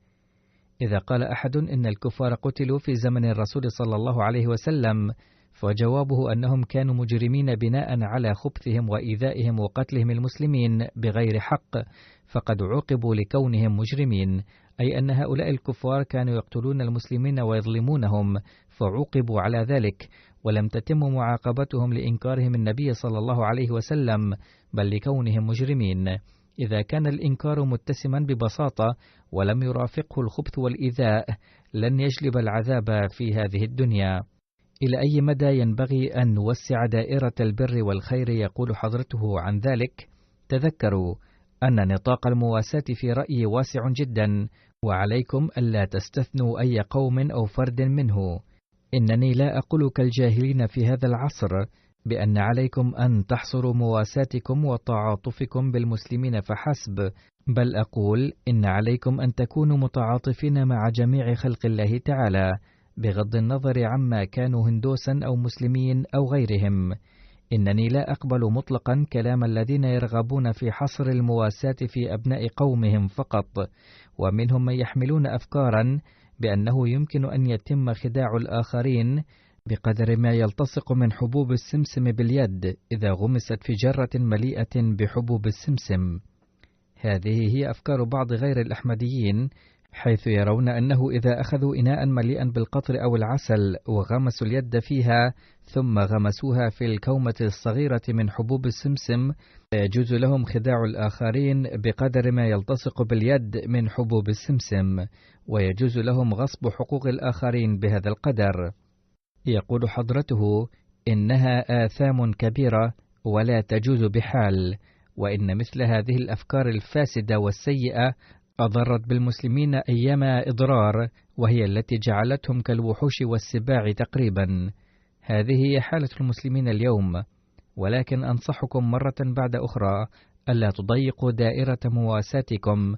إذا قال أحد إن الكفار قتلوا في زمن الرسول صلى الله عليه وسلم، فجوابه أنهم كانوا مجرمين بناء على خبثهم وإيذائهم وقتلهم المسلمين بغير حق، فقد عوقبوا لكونهم مجرمين، أي أن هؤلاء الكفار كانوا يقتلون المسلمين ويظلمونهم فعوقبوا على ذلك، ولم تتم معاقبتهم لإنكارهم النبي صلى الله عليه وسلم، بل لكونهم مجرمين. إذا كان الإنكار متسما ببساطة ولم يرافقه الخبث والإيذاء، لن يجلب العذاب في هذه الدنيا. إلى أي مدى ينبغي أن نوسع دائرة البر والخير؟ يقول حضرته عن ذلك: تذكروا أن نطاق المواساة في رأيي واسع جدا، وعليكم ألا تستثنوا أي قوم أو فرد منه. إنني لا أقول كالجاهلين في هذا العصر بأن عليكم أن تحصروا مواساتكم وتعاطفكم بالمسلمين فحسب، بل أقول إن عليكم أن تكونوا متعاطفين مع جميع خلق الله تعالى، بغض النظر عما كانوا هندوسا أو مسلمين أو غيرهم. إنني لا أقبل مطلقا كلام الذين يرغبون في حصر المواساة في أبناء قومهم فقط، ومنهم من يحملون أفكارا بأنه يمكن أن يتم خداع الآخرين بقدر ما يلتصق من حبوب السمسم باليد إذا غمست في جرة مليئة بحبوب السمسم. هذه هي أفكار بعض غير الأحمديين، حيث يرون أنه إذا أخذوا إناء مليئا بالقطر أو العسل وغمسوا اليد فيها ثم غمسوها في الكومة الصغيرة من حبوب السمسم، يجوز لهم خداع الآخرين بقدر ما يلتصق باليد من حبوب السمسم، ويجوز لهم غصب حقوق الآخرين بهذا القدر. يقول حضرته: إنها آثام كبيرة ولا تجوز بحال، وإن مثل هذه الأفكار الفاسدة والسيئة أضرت بالمسلمين أيما إضرار، وهي التي جعلتهم كالوحوش والسباع تقريبا. هذه هي حالة المسلمين اليوم، ولكن أنصحكم مرة بعد أخرى ألا تضيقوا دائرة مواساتكم،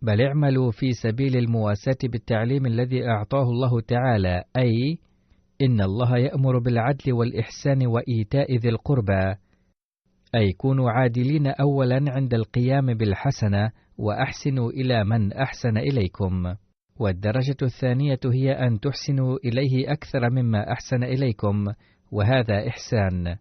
بل اعملوا في سبيل المواساة بالتعليم الذي أعطاه الله تعالى، أي إن الله يأمر بالعدل والإحسان وإيتاء ذي القربى، أي كونوا عادلين أولا عند القيام بالحسنة، وأحسنوا إلى من أحسن إليكم. والدرجة الثانية هي أن تحسنوا إليه أكثر مما أحسن إليكم، وهذا إحسان.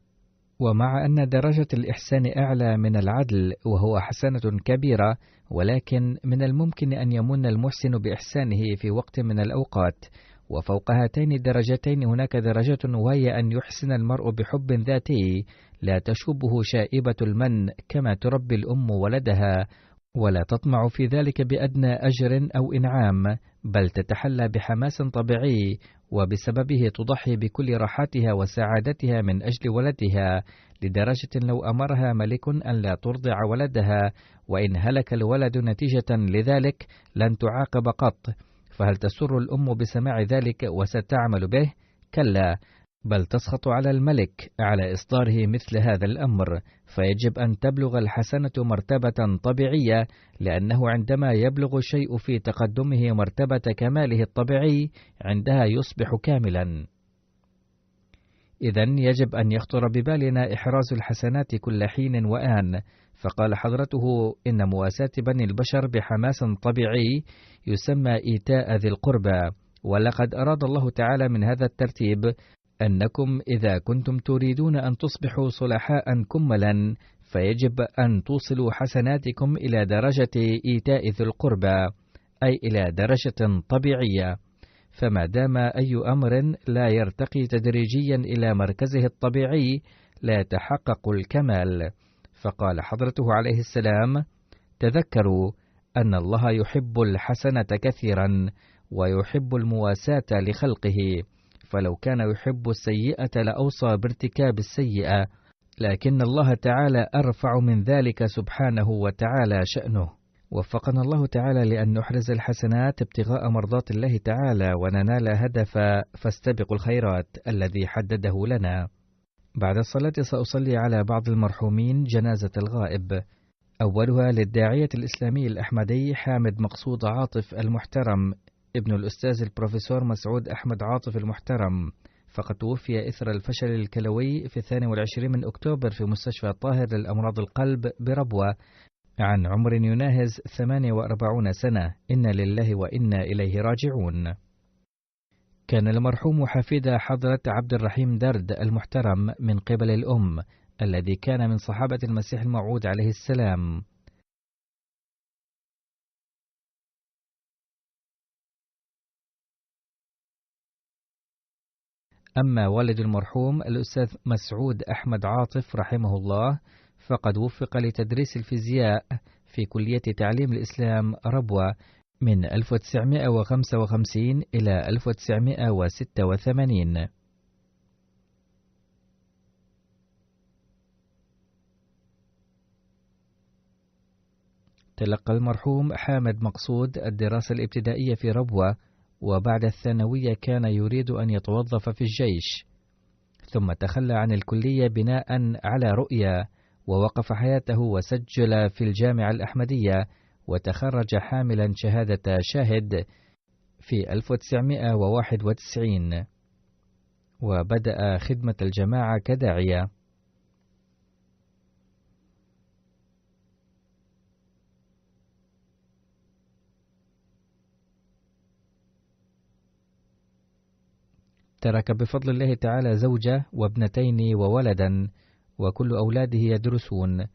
ومع أن درجة الإحسان أعلى من العدل وهو حسنة كبيرة، ولكن من الممكن أن يمن المحسن بإحسانه في وقت من الأوقات. وفوق هاتين الدرجتين هناك درجة، وهي أن يحسن المرء بحب ذاتي لا تشوبه شائبة المن، كما تربي الأم ولدها ولا تطمع في ذلك بأدنى أجر أو إنعام، بل تتحلى بحماس طبيعي وبسببه تضحي بكل راحتها وسعادتها من أجل ولدها، لدرجة لو أمرها ملك أن لا ترضع ولدها وإن هلك الولد نتيجة لذلك لن تعاقب قط. فهل تسر الأم بسماع ذلك وستعمل به؟ كلا، بل تسخط على الملك على إصداره مثل هذا الأمر. فيجب أن تبلغ الحسنة مرتبة طبيعية، لأنه عندما يبلغ الشيء في تقدمه مرتبة كماله الطبيعي عندها يصبح كاملا. إذن يجب أن يخطر ببالنا إحراز الحسنات كل حين وآن. فقال حضرته إن مواساة بني البشر بحماس طبيعي يسمى إيتاء ذي القربى، ولقد أراد الله تعالى من هذا الترتيب أنكم إذا كنتم تريدون أن تصبحوا صلحاء كملا فيجب أن توصلوا حسناتكم إلى درجة إيتاء ذي القربى، أي إلى درجة طبيعية. فما دام أي أمر لا يرتقي تدريجيا إلى مركزه الطبيعي لا يتحقق الكمال. فقال حضرته عليه السلام: تذكروا أن الله يحب الحسنة كثيرا ويحب المواساة لخلقه، فلو كان يحب السيئة لأوصى بارتكاب السيئة، لكن الله تعالى أرفع من ذلك سبحانه وتعالى شأنه. وفقنا الله تعالى لأن نحرز الحسنات ابتغاء مرضات الله تعالى وننال هدف فاستبقوا الخيرات الذي حدده لنا. بعد الصلاة سأصلي على بعض المرحومين جنازة الغائب، أولها للداعية الإسلامي الأحمدي حامد مقصود عاطف المحترم، ابن الأستاذ البروفيسور مسعود أحمد عاطف المحترم، فقد توفي إثر الفشل الكلوي في 22 من أكتوبر في مستشفى طاهر للأمراض القلب بربوة عن عمر يناهز 48 سنة. إنا لله وإنا إليه راجعون. كان المرحوم حفيد حضرة عبد الرحيم درد المحترم من قبل الأم، الذي كان من صحابة المسيح الموعود عليه السلام. أما والد المرحوم الأستاذ مسعود أحمد عاطف رحمه الله فقد وفق لتدريس الفيزياء في كلية تعليم الإسلام ربوة من 1955 إلى 1986. تلقى المرحوم حامد مقصود الدراسة الابتدائية في ربوة، وبعد الثانوية كان يريد أن يتوظف في الجيش، ثم تخلى عن الكلية بناء على رؤية، ووقف حياته وسجل في الجامعة الأحمدية، وتخرج حاملا شهادة شاهد في 1991، وبدأ خدمة الجماعة كداعية. ترك بفضل الله تعالى زوجة وابنتين وولدا، وكل أولاده يدرسون،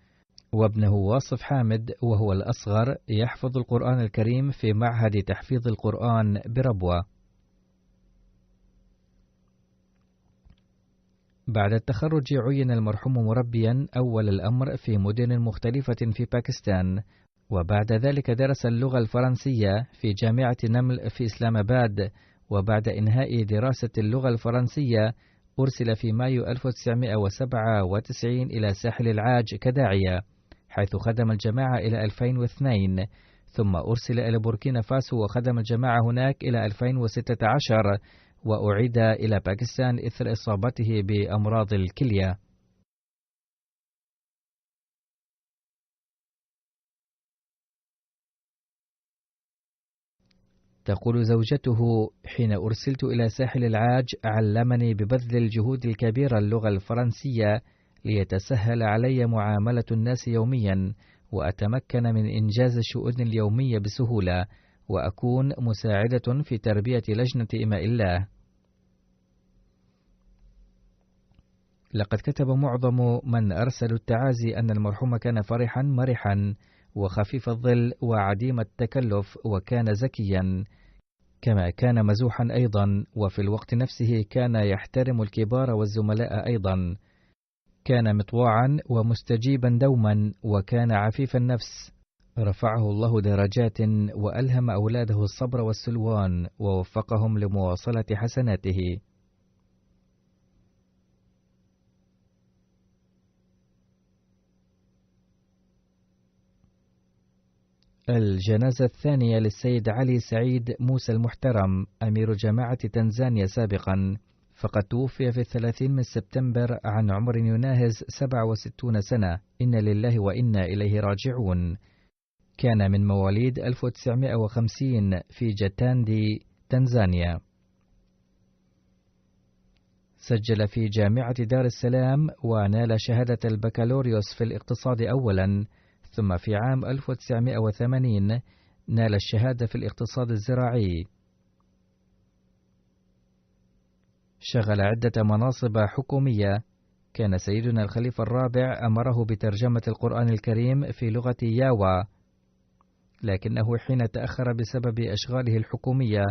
وابنه واصف حامد وهو الأصغر يحفظ القرآن الكريم في معهد تحفيظ القرآن بربوة. بعد التخرج عين المرحوم مربيا أول الأمر في مدن مختلفة في باكستان، وبعد ذلك درس اللغة الفرنسية في جامعة نمل في إسلام آباد. وبعد إنهاء دراسة اللغة الفرنسية أرسل في مايو 1997 إلى ساحل العاج كداعية، حيث خدم الجماعة إلى 2002، ثم أرسل إلى بوركينا فاسو وخدم الجماعة هناك إلى 2016، وأعيد إلى باكستان إثر إصابته بأمراض الكلية. تقول زوجته: حين أرسلت إلى ساحل العاج علمني ببذل الجهود الكبيرة اللغة الفرنسية ليتسهل علي معاملة الناس يوميا، وأتمكن من إنجاز الشؤون اليومية بسهولة، وأكون مساعدة في تربية لجنة إماء الله. لقد كتب معظم من أرسلوا التعازي أن المرحوم كان فرحا مرحا وخفيف الظل وعديم التكلف، وكان ذكيا، كما كان مزوحا أيضا، وفي الوقت نفسه كان يحترم الكبار والزملاء أيضا. كان مطواعا ومستجيبا دوما، وكان عفيف النفس. رفعه الله درجات، وألهم أولاده الصبر والسلوان، ووفقهم لمواصلة حسناته. الجنازة الثانية للسيد علي سعيد موسى المحترم، أمير جماعة تنزانيا سابقا، فقد توفي في 30 من سبتمبر عن عمر يناهز 67 سنة. إن لله وإنا إليه راجعون. كان من مواليد 1950 في جاتاندي، تنزانيا. سجل في جامعة دار السلام، ونال شهادة البكالوريوس في الاقتصاد أولا، ثم في عام 1980 نال الشهادة في الاقتصاد الزراعي. شغل عدة مناصب حكومية. كان سيدنا الخليفة الرابع أمره بترجمة القرآن الكريم في لغة ياوا، لكنه حين تأخر بسبب أشغاله الحكومية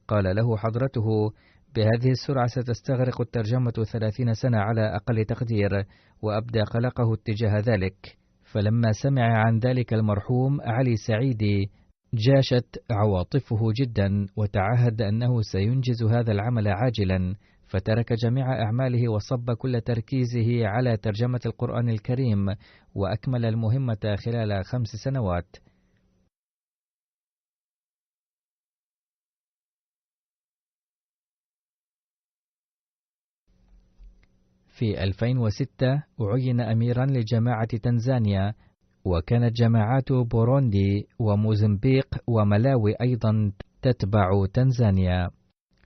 قال له حضرته: بهذه السرعة ستستغرق الترجمة 30 سنة على أقل تقدير، وأبدى قلقه اتجاه ذلك. فلما سمع عن ذلك المرحوم علي سعيدي جاشت عواطفه جدا، وتعهد أنه سينجز هذا العمل عاجلا، فترك جميع أعماله وصب كل تركيزه على ترجمة القرآن الكريم، وأكمل المهمة خلال 5 سنوات. في 2006 عين أميرا لجماعة تنزانيا، وكانت جماعات بوروندي وموزمبيق وملاوي أيضا تتبع تنزانيا.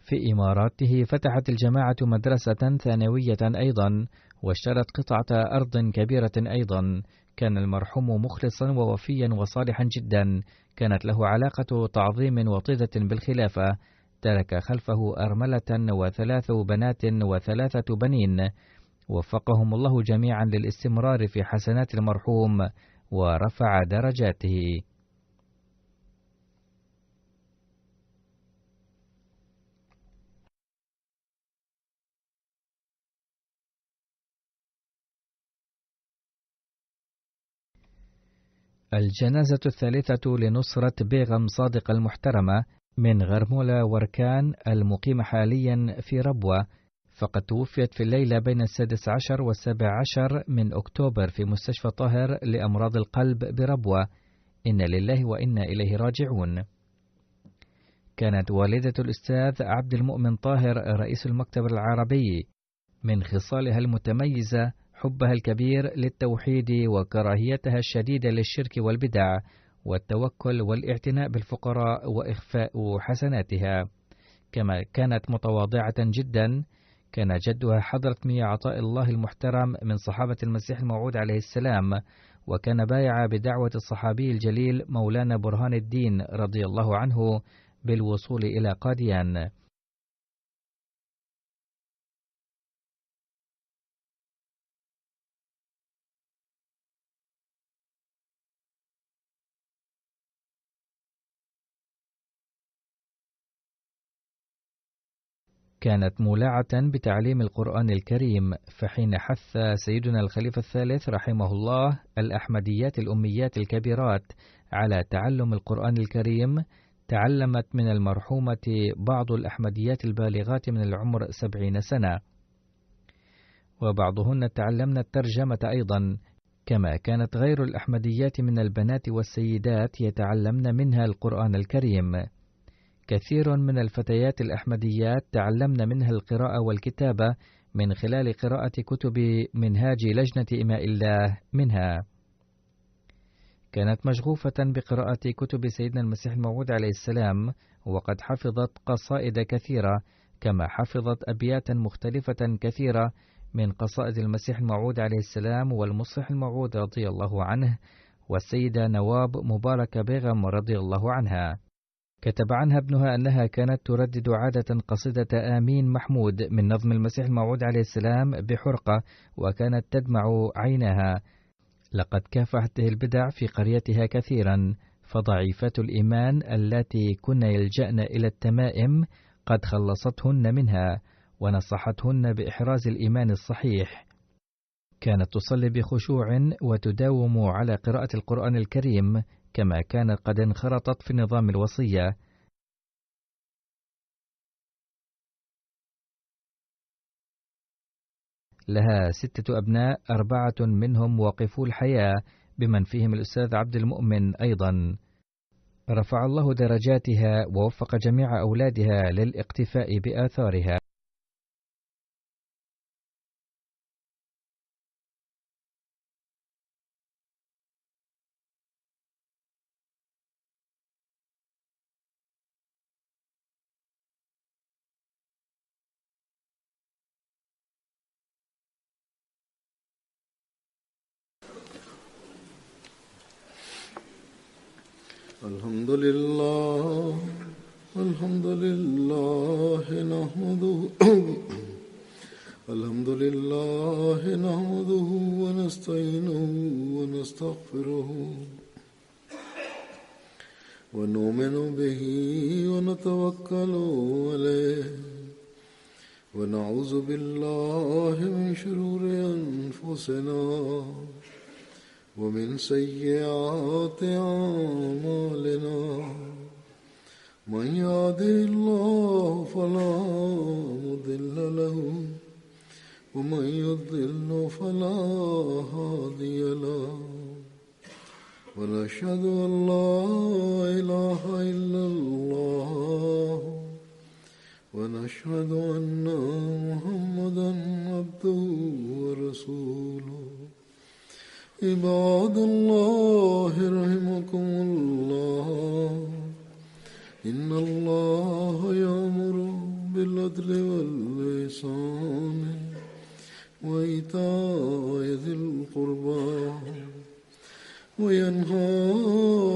في إماراته فتحت الجماعة مدرسة ثانوية أيضا، واشترت قطعة أرض كبيرة أيضا. كان المرحوم مخلصا ووفيا وصالحا جدا، كانت له علاقة تعظيم وطيدة بالخلافة. ترك خلفه أرملة و3 بنات و3 بنين، وفقهم الله جميعا للاستمرار في حسنات المرحوم ورفع درجاته. الجنازة الثالثة لنصرة بيغم صادق المحترمة من غرمولة وركان، المقيمة حاليا في ربوة، فقد توفيت في الليلة بين 16 و17 من أكتوبر في مستشفى طاهر لأمراض القلب بربوة. إن لله وإنا إليه راجعون. كانت والدة الأستاذ عبد المؤمن طاهر رئيس المكتب العربي، من خصالها المتميزة حبها الكبير للتوحيد وكراهيتها الشديدة للشرك والبدع، والتوكل والاعتناء بالفقراء وإخفاء حسناتها. كما كانت متواضعة جدا. كان جدها حضرة مية عطاء الله المحترم من صحابة المسيح الموعود عليه السلام، وكان بايع بدعوة الصحابي الجليل مولانا برهان الدين رضي الله عنه بالوصول إلى قاديان. كانت مولعة بتعليم القرآن الكريم، فحين حث سيدنا الخليفة الثالث رحمه الله الأحمديات الأميات الكبيرات على تعلم القرآن الكريم، تعلمت من المرحومة بعض الأحمديات البالغات من العمر 70 سنة، وبعضهن تعلمن الترجمة أيضا. كما كانت غير الأحمديات من البنات والسيدات يتعلمن منها القرآن الكريم. كثير من الفتيات الأحمديات تعلمن منها القراءة والكتابة من خلال قراءة كتب منهاج لجنة إماء الله منها. كانت مشغوفة بقراءة كتب سيدنا المسيح الموعود عليه السلام، وقد حفظت قصائد كثيرة، كما حفظت أبياتا مختلفة كثيرة من قصائد المسيح الموعود عليه السلام والمصلح الموعود رضي الله عنه، والسيدة نواب مبارك بيغم رضي الله عنها. كتب عنها ابنها أنها كانت تردد عادة قصيدة آمين محمود من نظم المسيح الموعود عليه السلام بحرقة، وكانت تدمع عيناها. لقد كافحت البدع في قريتها كثيرا، فضعيفات الإيمان اللاتي كن يلجأن إلى التمائم قد خلصتهن منها ونصحتهن بإحراز الإيمان الصحيح. كانت تصلي بخشوع وتداوم على قراءة القرآن الكريم، كما كانت قد انخرطت في نظام الوصية. لها 6 أبناء، 4 منهم واقفو الحياة، بمن فيهم الأستاذ عبد المؤمن أيضا. رفع الله درجاتها ووفق جميع أولادها للاقتفاء بآثارها. الحمد لله نحمده الحمد لله نحمده ونستعينه ونستغفره ونؤمن به ونتوكل عليه ونعوذ بالله من شرور أنفسنا ومن سيئات أعمالنا من يهده الله فلا مضل له ومن يضلل فلا هادي له ونشهد أن لا إله إلا الله ونشهد أن محمدا عبده ورسوله عباد الله رحمكم الله إن الله يأمر بالعدل والإحسان وإيتاء ذي القربى وينهى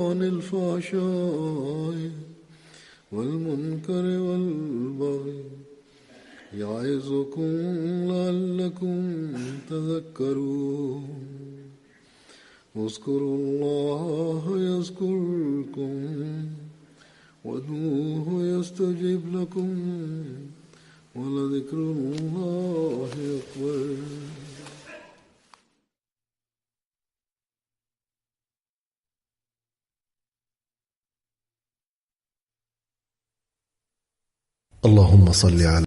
عن الفحشاء والمنكر والبغي يعظكم لعلكم تذكرون اذكروا الله يذكركم وادعوه يستجب لكم ولذكر الله أكبر. اللهم صل على